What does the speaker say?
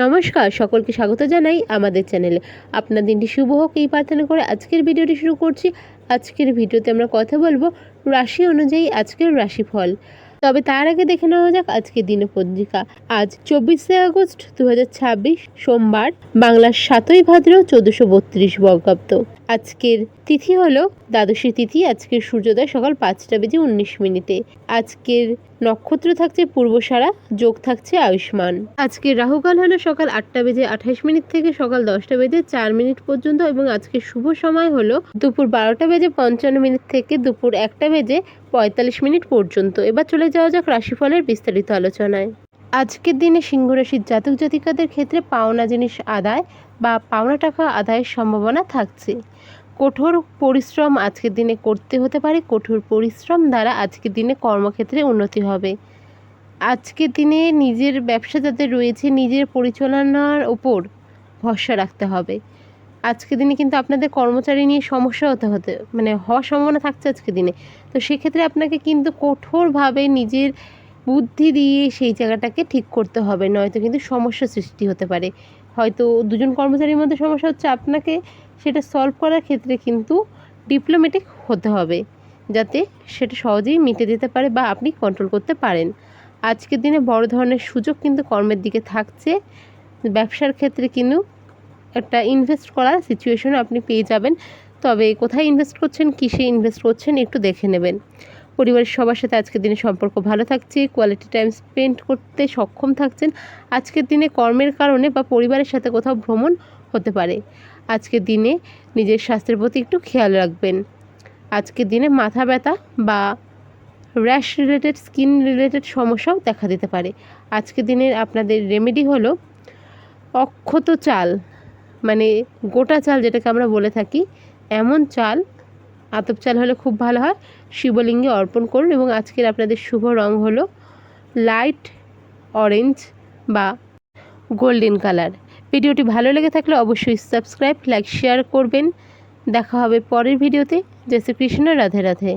নমস্কার, সকলকে স্বাগত জানাই আমাদের চ্যানেলে। আপনার দিনটি শুভ হোক এই প্রার্থনা করে আজকের ভিডিওটি শুরু করছি। আজকের ভিডিওতে আমরা কথা বলবো রাশি অনুযায়ী আজকের রাশিফল। তবে তার আগে দেখে নেওয়া যাক আজকের দিনের পত্রিকা। আজ 24শে আগস্ট 2026 সোমবার, বাংলার 7ই ভাদ্র 1432 বঙ্গাব্দ। আজকের তিথি হলো দ্বাদশী তিথি। আজকের সূর্যোদয় সকাল 5টা বেজে 19 মিনিটে। আজকের নক্ষত্র থাকছে পূর্বসারা, যোগ থাকছে আয়ুষ্মান। আজকের রাহুকাল হলো সকাল 8টা বেজে 28 মিনিট থেকে সকাল 10টা বেজে 4 মিনিট পর্যন্ত, এবং আজকের শুভ সময় হলো দুপুর 12টা বেজে 55 মিনিট থেকে দুপুর 1টা বেজে 45 মিনিট পর্যন্ত। এবার চলে যাওয়া যাক রাশিফলের বিস্তারিত আলোচনায়। আজকের দিনে সিংহ রাশির জাতক জাতিকাদের ক্ষেত্রে পাওনা জিনিস আদায় বা পাওনা টাকা আদায়ের সম্ভাবনা থাকছে। কঠোর পরিশ্রম আজকের দিনে করতে হতে পারে। কঠোর পরিশ্রম দ্বারা আজকের দিনে কর্মক্ষেত্রে উন্নতি হবে। আজকের দিনে নিজের ব্যবসা যাদের রয়েছে, নিজের পরিচালনার ওপর ভরসা রাখতে হবে। আজকের দিনে কিন্তু আপনাদের কর্মচারী নিয়ে সমস্যা হওয়ার সম্ভাবনা থাকছে আজকের দিনে। তো সেক্ষেত্রে আপনাকে কিন্তু কঠোরভাবে নিজের বুদ্ধি দিয়ে সেই জায়গাটাকে ঠিক করতে হবে, নয়তো কিন্তু সমস্যা সৃষ্টি হতে পারে। হয়তো দুজন কর্মচারীর মধ্যে সমস্যা হচ্ছে, আপনাকে সেটা সলভ করার ক্ষেত্রে কিন্তু ডিপ্লোম্যাটিক হতে হবে, যাতে সেটা সহজেই মিটে যেতে পারে বা আপনি কন্ট্রোল করতে পারেন। আজকের দিনে বড় ধরনের সুযোগ কিন্তু কর্মের দিকে থাকছে। ব্যবসার ক্ষেত্রে কিন্তু একটা ইনভেস্ট করার সিচুয়েশন আপনি পেয়ে যাবেন। তবে কোথায় ইনভেস্ট করছেন, কিসে ইনভেস্ট করছেন একটু দেখে নেবেন। পরিবারের সবার সাথে আজকের দিনে সম্পর্ক ভালো থাকছে। কোয়ালিটি টাইম স্পেন্ড করতে সক্ষম থাকছেন। আজকের দিনে কর্মের কারণে বা পরিবারের সাথে কোথাও ভ্রমণ হতে পারে। আজকের দিনে নিজের স্বাস্থ্যের প্রতি একটু খেয়াল রাখবেন। আজকের দিনে মাথা ব্যথা বা র্যাশ রিলেটেড, স্কিন রিলেটেড সমস্যাও দেখা দিতে পারে। আজকের দিনের আপনাদের রেমেডি হলো অক্ষত চাল, গোটা চাল যেটাকে আমরা বলে থাকি, এমন চাল, আতপ চাল হলে খুব ভালো হয়। শিবলিঙ্গে অর্পণ করুন। এবং আজকের আপনাদের শুভ রং হলো লাইট অরেঞ্জ বা গোল্ডেন কালার। ভিডিওটি ভালো লেগে থাকলে অবশ্যই সাবস্ক্রাইব, লাইক, শেয়ার করবেন। দেখা হবে পরের ভিডিওতে। জয় শ্রী কৃষ্ণ, রাধে রাধে।